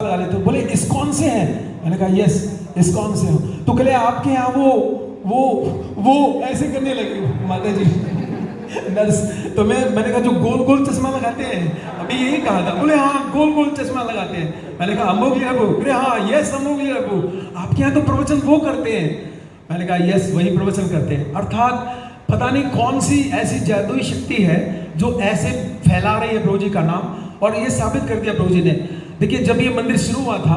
लगा लेते हो। बोले इस्कॉन से हैं? मैंने कहा यस इस्कॉन से हो। तो कहले आपके यहाँ वो ऐसे करने लगी माता जी नर्स। तो मैंने कहा जो गोल गोल चश्मा लगाते हैं, अभी यही कहा था। बोले हाँ गोल गोल चश्मा लगाते हैं। मैंने कहा अमोघली रघु? बोले हाँ यस अमोघली रघु। आपके यहाँ तो प्रवचन वो करते हैं? मैंने कहा यस वही प्रवचन करते हैं। अर्थात पता नहीं कौन सी ऐसी जादुई शक्ति है जो ऐसे फैला रही है प्रभु जी का नाम, और ये साबित कर दिया प्रभु जी ने। देखिए जब ये मंदिर शुरू हुआ था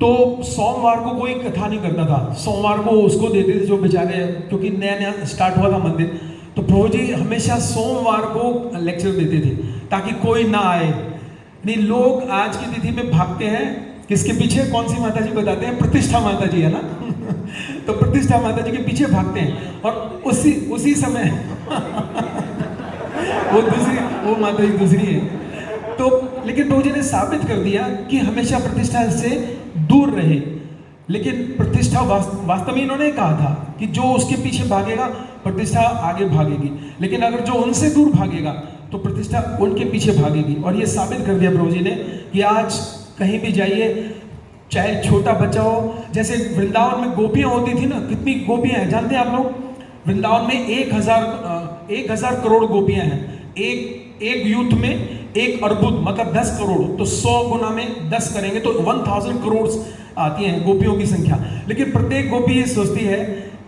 तो सोमवार को कोई कथा नहीं करता था, सोमवार को उसको देते थे जो बेचारे, क्योंकि नया नया स्टार्ट हुआ था मंदिर। तो प्रभु जी हमेशा सोमवार को लेक्चर देते थे ताकि कोई ना आए। नहीं, लोग आज की तिथि में भागते हैं किसके पीछे? कौन सी माता जी बताते हैं? प्रतिष्ठा माता जी है ना तो प्रतिष्ठा माता जी के पीछे भागते हैं, और उसी समय वो माता जी दूसरी है। तो लेकिन प्रभु जी ने साबित कर दिया कि हमेशा प्रतिष्ठा से दूर रहे। लेकिन प्रतिष्ठा वास्तव में इन्होंने कहा था कि जो उसके पीछे भागेगा प्रतिष्ठा आगे भागेगी, लेकिन अगर जो उनसे दूर भागेगा तो प्रतिष्ठा उनके पीछे भागेगी। और ये साबित कर दिया प्रभु जी ने कि आज कहीं भी जाइए, चाहे छोटा बच्चा हो, जैसे वृंदावन में गोपियां होती थी ना, कितनी गोपियां हैं जानते हैं आप लोग? वृंदावन में 1000 करोड़ गोपियां हैं। एक यूथ में 1 अर्बुद मतलब 10 करोड़, तो 100 गुना में 10 करेंगे तो 1000 करोड़ आती हैं गोपियों की संख्या। लेकिन प्रत्येक गोपी ये सोचती है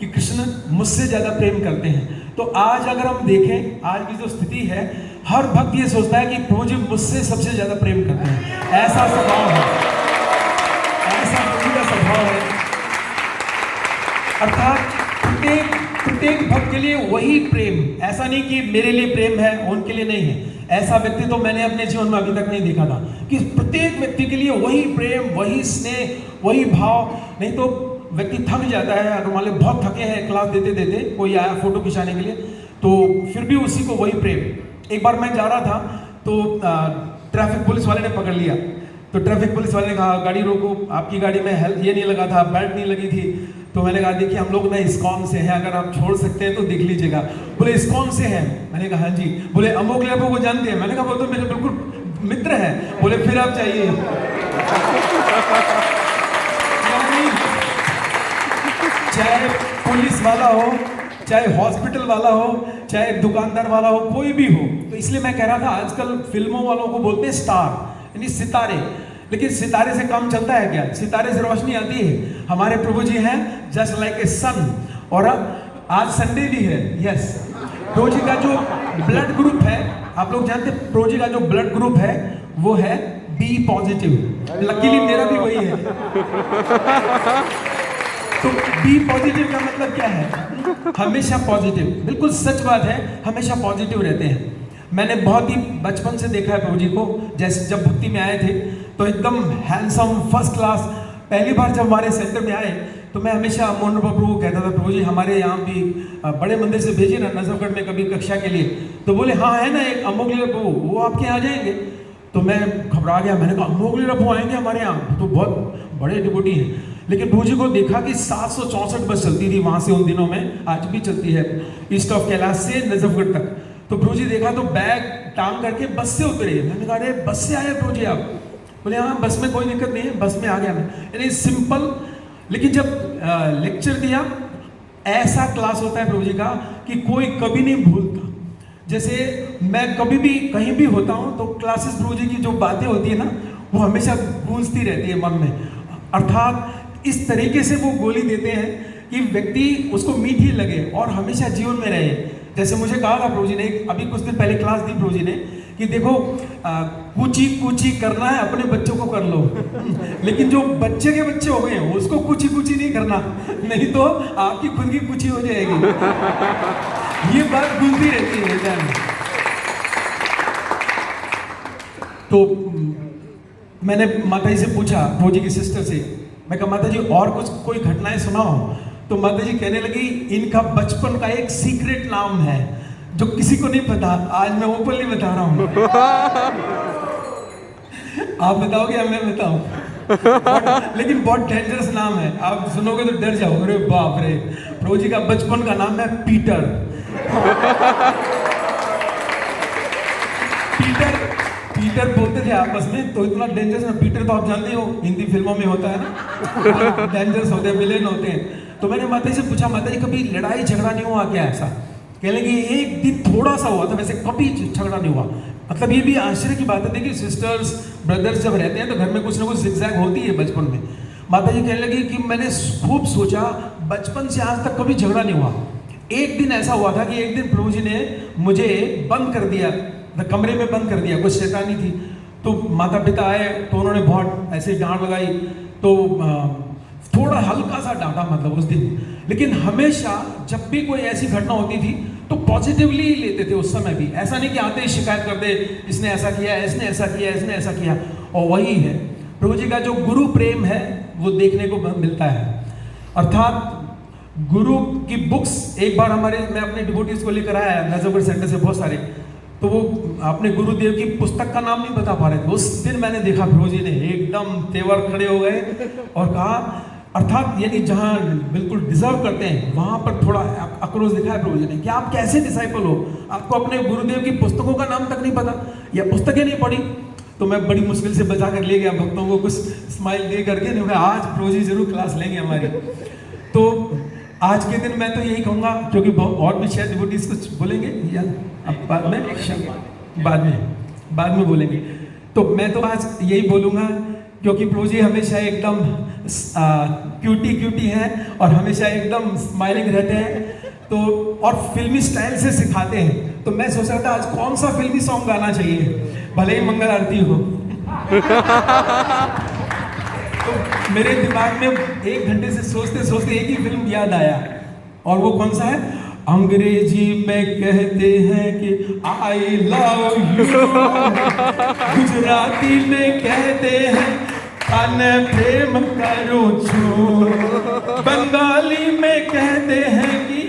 कि कृष्ण मुझसे ज्यादा प्रेम करते हैं। तो आज अगर हम देखें, आज की जो स्थिति है, हर भक्त ये सोचता है कि प्रभु जी मुझसे सबसे ज्यादा प्रेम करते हैं। ऐसा स्वभाव है, ऐसा प्रभु का स्वभाव है। अर्थात प्रत्येक भक्त के लिए वही प्रेम, ऐसा नहीं कि मेरे लिए प्रेम है उनके लिए नहीं है। ऐसा व्यक्ति तो मैंने अपने जीवन में अभी तक नहीं देखा था कि प्रत्येक व्यक्ति के लिए वही प्रेम, वही स्नेह, वही भाव। नहीं तो व्यक्ति थक जाता है। अगर मान लो बहुत थके हैं क्लास देते देते, कोई आया फोटो खिंचाने के लिए, तो फिर भी उसी को वही प्रेम। एक बार मैं जा रहा था तो ट्रैफिक पुलिस वाले ने पकड़ लिया। तो ट्रैफिक पुलिस वाले ने कहा गाड़ी रोको, आपकी गाड़ी में ये नहीं लगा था, बेल्ट नहीं लगी थी। तो मैंने कहा देखिए हम लोग ना इस्कॉन से हैं, अगर आप छोड़ सकते हैं तो देख लीजिएगा। बोले इस्कॉन से हैं? मैंने कहा हाँ जी। बोले अमोघली रघु को जानते हैं? मैंने कहा वो तो मेरे बिल्कुल मित्र है। बोले फिर आप चाहिए चाहे पुलिस वाला हो, चाहे हॉस्पिटल वाला हो, चाहे दुकानदार वाला हो, कोई भी हो। तो इसलिए मैं कह रहा था आजकल फिल्मों वालों को बोलते हैं स्टार, यानी सितारे। लेकिन सितारे से काम चलता है क्या? सितारे से रोशनी आती है। हमारे प्रभु जी हैं जस्ट लाइक ए सन। और आज संडे भी है। यस, प्रभु जी का जो ब्लड ग्रुप है, आप लोग जानते हैं प्रभु जी का जो ब्लड ग्रुप है वो है बी पॉजिटिव। लकीली मेरा भी वही है। तो बी पॉजिटिव का मतलब क्या है? हमेशा पॉजिटिव। बिल्कुल सच बात है, हमेशा पॉजिटिव रहते हैं। मैंने बहुत ही बचपन से देखा है प्रभु जी को। जैसे जब भक्ति में आए थे तो एकदम हैंडसम, फर्स्ट क्लास। पहली बार जब हमारे सेंटर में आए तो मैं हमेशा मोहन प्रभु को कहता था प्रभु जी हमारे यहाँ भी बड़े मंदिर से भेजिए ना नजफगढ़ में कभी कक्षा के लिए। तो बोले हाँ है ना एक अमोघली रघु, वो आपके यहाँ जाएंगे। तो मैं घबरा गया। मैंने कहा अमोघली रघु आएंगे हमारे यहाँ? तो बहुत बड़े डिवोटी हैं। लेकिन प्रभु जी को देखा कि 764 बस चलती थी वहाँ से उन दिनों में, आज भी चलती है, ईस्ट ऑफ कैलाश से नजफगढ़ तक। तो प्रभु जी देखा तो बैग टांग करके बस से उतरे। मैंने कहा अरे बस से आए प्रभु जी आप? बोले हाँ बस में कोई दिक्कत नहीं है, बस में आ गया मैं। यानी सिंपल। लेकिन जब लेक्चर दिया, ऐसा क्लास होता है प्रभु जी का कि कोई कभी नहीं भूलता। जैसे मैं कभी भी कहीं भी होता हूँ तो क्लासेस प्रभु जी की जो बातें होती है ना, वो हमेशा गूंजती रहती है मन में। अर्थात इस तरीके से वो गोली देते हैं कि व्यक्ति उसको मीठी लगे और हमेशा जीवन में रहे। जैसे मुझे कहा था प्रभु जी ने, अभी कुछ दिन पहले क्लास दी प्रभु जी ने कि देखो कूची कूची करना है अपने बच्चों को कर लो लेकिन जो बच्चे के बच्चे हो गए हैं उसको कूची कूची नहीं करना, नहीं तो आपकी खुद की कूची हो जाएगी। ये बात गूंजती रहती है जान। तो मैंने माता जी से पूछा, प्रभु जी की सिस्टर से, मैं कहा माता जी और कुछ कोई घटनाएं सुनाओ। तो माता जी कहने लगी इनका बचपन का एक सीक्रेट नाम है जो किसी को नहीं पता। आज मैं ओपनली बता रहा हूँ। आप बताओगे या मैं बताऊं? लेकिन बहुत डेंजरस नाम है, आप सुनोगे तो डर जाओगे। अरे बाप रे, प्रभु जी का बचपन का नाम है पीटर। पीटर बोलते थे आपस में, तो इतना डेंजरस ना, पीटर तो आप जानते हो हिंदी फिल्मों में होता है ना, डेंजरस होते हैं, विलेन होते हैं। तो मैंने माता जी से पूछा, माता जी कभी लड़ाई झगड़ा नहीं हुआ क्या ऐसा? कह लगे एक दिन थोड़ा सा हुआ था, वैसे कभी झगड़ा नहीं हुआ। मतलब ये भी आश्चर्य की बात है, देखिए सिस्टर्स ब्रदर्स जब रहते हैं तो घर में कुछ ना कुछ जिगजैग होती है बचपन में। माता जी कहने लगी कि मैंने खूब सोचा, बचपन से आज तक कभी झगड़ा नहीं हुआ। एक दिन ऐसा हुआ था कि एक दिन प्रभु जी ने मुझे बंद कर दिया, कमरे में बंद कर दिया, कुछ शैतानी थी। तो माता पिता आए तो उन्होंने बहुत ऐसे डांट लगाई, तो थोड़ा हल्का सा डांटा मतलब उस दिन। लेकिन हमेशा जब भी कोई ऐसी घटना होती थी तो पॉजिटिवली लेते थे उस समय भी। ऐसा नहीं कि आते ही शिकायत कर दे, इसने ऐसा किया, इसने ऐसा किया, इसने ऐसा किया। और वही है प्रभु जी का जो गुरु प्रेम है वो देखने को मिलता है। अर्थात गुरु की बुक्स एक बार मैं अपने डिवोटीज को लेकर आया नजफगढ़ सेंटर से बहुत सारे, तो वो अपने गुरुदेव की पुस्तक का नाम नहीं बता पा रहे थे। उस दिन मैंने देखा प्रभु जी ने एकदम तेवर खड़े हो गए और कहा, अर्थात यानी जहाँ बिल्कुल डिजर्व करते हैं वहाँ पर थोड़ा आक्रोश दिखाया प्रभु जी ने कि आप कैसे डिसाइपल हो, आपको अपने गुरुदेव की पुस्तकों का नाम तक नहीं पता या पुस्तकें नहीं पढ़ी। तो मैं बड़ी मुश्किल से बचा कर ले गया भक्तों को, कुछ स्माइल दे करके, नहीं आज प्रभु जी जरूर क्लास लेंगे हमारी। तो आज के दिन मैं तो यही कहूँगा, क्योंकि और भी शायद डिवोटीज कुछ बोलेंगे या अब बाद में बोलेंगे। तो मैं तो आज यही बोलूँगा, क्योंकि प्रभु जी हमेशा एकदम क्यूटी हैं और हमेशा एकदम स्माइलिंग रहते हैं, तो और फिल्मी स्टाइल से सिखाते हैं। तो मैं सोच रहा था आज कौन सा फिल्मी सॉन्ग गाना चाहिए, भले ही मंगल आरती हो। तो मेरे दिमाग में 1 घंटे से सोचते सोचते एक ही फिल्म याद आया, और वो कौन सा है? अंग्रेजी में कहते हैं कि आई लव यू, गुजराती में कहते हैं अने प्रेम करो छू, बंगाली में कहते हैं कि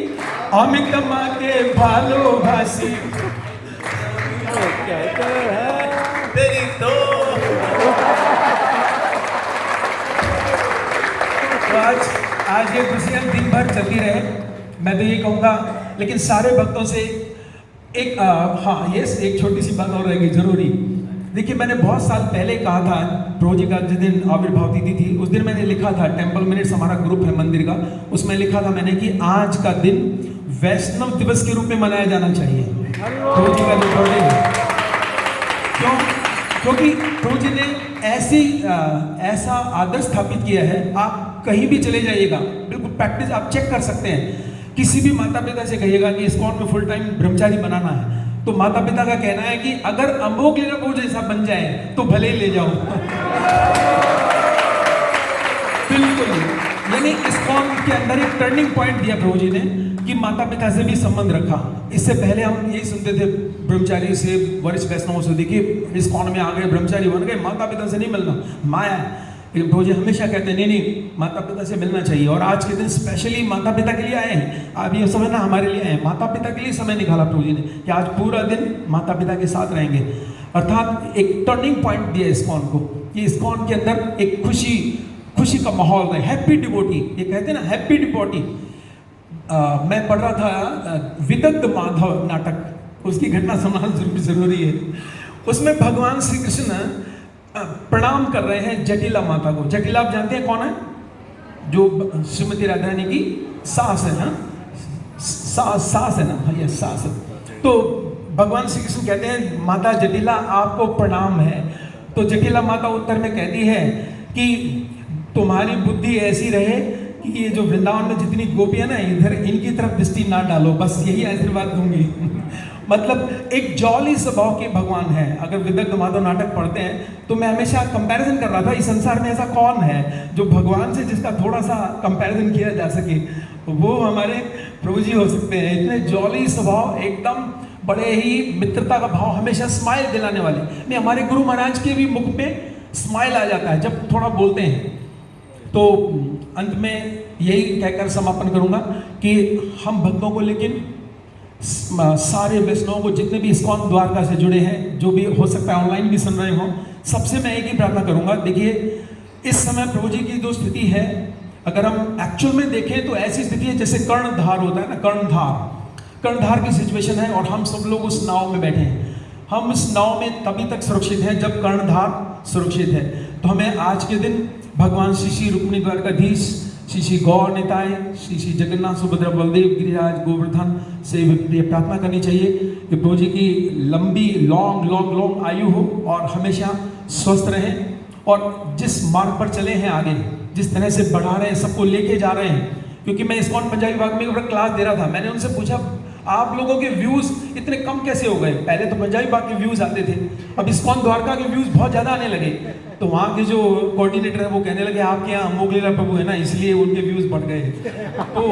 अमित माँ के भालोबासी कहते हैं तेरी तो आज ये खुशियाँ दिन भर चलती रहे, मैं तो ये कहूँगा। लेकिन सारे भक्तों से एक एक छोटी सी बात और रहेगी जरूरी। देखिए मैंने बहुत साल पहले कहा था, प्रभु जी का जिस दिन आविर्भाव तिथि थी उस दिन मैंने लिखा था, टेम्पल मिनट्स हमारा ग्रुप है मंदिर का, उसमें लिखा था मैंने कि आज का दिन वैष्णव दिवस के रूप में मनाया जाना चाहिए, प्रभु जी का जो बर्थडे है। क्यों? क्योंकि प्रभु जी ने ऐसा आदर्श स्थापित किया है। आप कहीं भी चले जाइएगा, बिल्कुल प्रैक्टिस आप चेक कर सकते हैं। किसी भी माता पिता से कहिएगा कि इस्कॉन में फुल टाइम ब्रह्मचारी बनाना है, तो माता पिता का कहना है कि अगर अम्बोक लीला प्रभु जैसा बन जाए तो भले ही ले जाओ। बिल्कुल, यानी इस्कॉन के अंदर एक टर्निंग पॉइंट दिया प्रभु जी ने कि माता पिता से भी संबंध रखा। इससे पहले हम यही सुनते थे ब्रह्मचारी से, वरिष्ठ वैष्णवों से, देखिए इस्कॉन में आ गए, ब्रह्मचारी बन गए, माता पिता से नहीं मिलना, माया। लेकिन प्रभु जी हमेशा कहते हैं नहीं, माता पिता से मिलना चाहिए। और आज के दिन स्पेशली माता पिता के लिए आए हैं। आप ये समय ना हमारे लिए आए हैं, माता पिता के लिए समय निकाला प्रभु जी ने कि आज पूरा दिन माता पिता के साथ रहेंगे। अर्थात एक टर्निंग पॉइंट दिया इस्कॉन को कि इस्कॉन के अंदर एक खुशी का माहौल रहे, हैप्पी डिवोटी, ये कहते हैं ना हैप्पी डिवोटी। मैं पढ़ रहा था विदग्ध माधव नाटक, उसकी घटना सुनना जरूरी है। उसमें भगवान श्री कृष्ण प्रणाम कर रहे हैं जटिला माता को। जटिला आप जानते हैं कौन है? जो श्रीमती राधा रानी की सास है ना, सास है ना, हाँ ये सास है। तो भगवान श्री कृष्ण कहते हैं माता जटिला आपको प्रणाम है। तो जटिला माता उत्तर में कहती है कि तुम्हारी बुद्धि ऐसी रहे कि ये जो वृंदावन में जितनी गोपियां ना, इधर इनकी तरफ दृष्टि ना डालो, बस यही आशीर्वाद दूंगी। मतलब एक जॉली स्वभाव के भगवान है। अगर विदग्ध माधव नाटक पढ़ते हैं तो मैं हमेशा कंपैरिजन कर रहा था, इस संसार में ऐसा कौन है जो भगवान से जिसका थोड़ा सा कंपैरिजन किया जा सके, तो वो हमारे प्रभु जी हो सकते हैं। इतने जॉली स्वभाव, एकदम बड़े ही मित्रता का भाव, हमेशा स्माइल दिलाने वाले। नहीं, हमारे गुरु महाराज के भी मुख में स्माइल आ जाता है जब थोड़ा बोलते हैं। तो अंत में यही कहकर समापन करूंगा कि हम भक्तों को, लेकिन सारे वैष्णवों को, जितने भी इस्कॉन द्वारका से जुड़े हैं, जो भी हो सकता है ऑनलाइन भी सुन रहे हो, सबसे मैं एक ही प्रार्थना करूंगा। देखिए इस समय प्रभु जी की जो स्थिति है, अगर हम एक्चुअल में देखें तो ऐसी स्थिति है जैसे कर्णधार होता है ना, कर्णधार की सिचुएशन है और हम सब लोग उस नाव में बैठे हैं। हम इस नाव में तभी तक सुरक्षित हैं जब कर्णधार सुरक्षित है। तो हमें आज के दिन भगवान श्री श्री रुक्मिणी द्वारकाधीश, श्री श्री गौर निताय, श्री श्री जगन्नाथ सुभद्रा बलदेव गिरिराज गोवर्धन से ये प्रार्थना करनी चाहिए कि प्रभु जी की लंबी लॉन्ग आयु हो और हमेशा स्वस्थ रहें, और जिस मार्ग पर चले हैं आगे, जिस तरह से बढ़ा रहे हैं, सबको लेके जा रहे हैं। क्योंकि मैं इस्कॉन पंजाबी बाग में एक क्लास दे रहा था, मैंने उनसे पूछा आप लोगों के व्यूज़ इतने कम कैसे हो गए? पहले तो पंजाबी बाग के व्यूज़ आते थे, अब इस्कॉन द्वारका के व्यूज़ बहुत ज़्यादा आने लगे। तो वहाँ के जो कोऑर्डिनेटर है वो कहने लगे आपके यहाँ अमोघलीला प्रभु है ना, इसलिए उनके व्यूज़ बढ़ गए। तो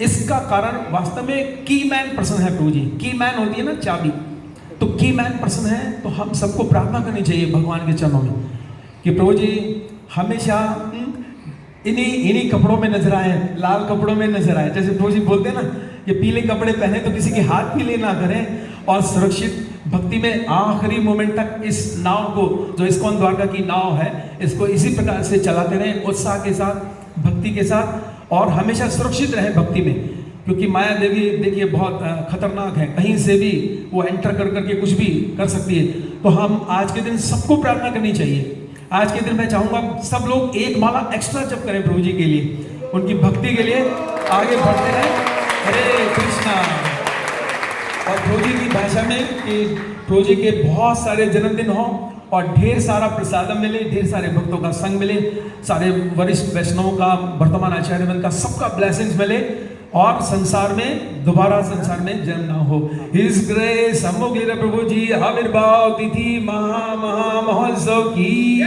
इसका कारण वास्तव में की मैन पर्सन है प्रभु जी। की मैन होती है ना चाबी, तो की मैन पर्सन है। तो हम सबको प्रार्थना करनी चाहिए भगवान के चरणों में कि प्रभु जी हमेशा इन्हीं कपड़ों में नजर आए, लाल कपड़ों में नजर आए। जैसे प्रभु जी बोलते हैं ना कि पीले कपड़े पहने तो किसी के हाथ पीले ना करें, और सुरक्षित भक्ति में आखिरी मोमेंट तक इस नाव को, जो इस्कॉन द्वारका की नाव है, इसको इसी प्रकार से चलाते रहें, उत्साह के साथ, भक्ति के साथ, और हमेशा सुरक्षित रहें भक्ति में। क्योंकि माया देवी देखिए बहुत खतरनाक है, कहीं से भी वो एंटर कर करके कुछ भी कर सकती है। तो हम आज के दिन सबको प्रार्थना करनी चाहिए। आज के दिन मैं चाहूँगा सब लोग एक माला एक्स्ट्रा जप करें प्रभु जी के लिए, उनकी भक्ति के लिए आगे बढ़ते रहें। हरे कृष्णा। और प्रभु जी की भाषा में कि प्रभु जी के बहुत सारे जन्मदिन हों और ढेर सारा प्रसादम मिले, ढेर सारे भक्तों का संग मिले, सारे वरिष्ठ वैष्णवों का, वर्तमान आचार्यगण का, सबका ब्लेसिंग्स मिले, और संसार में दोबारा संसार में जन्म ना हो। हिज ग्रेस अमोघलीला प्रभु जी आविर्भाव तिथि महा महोत्सव की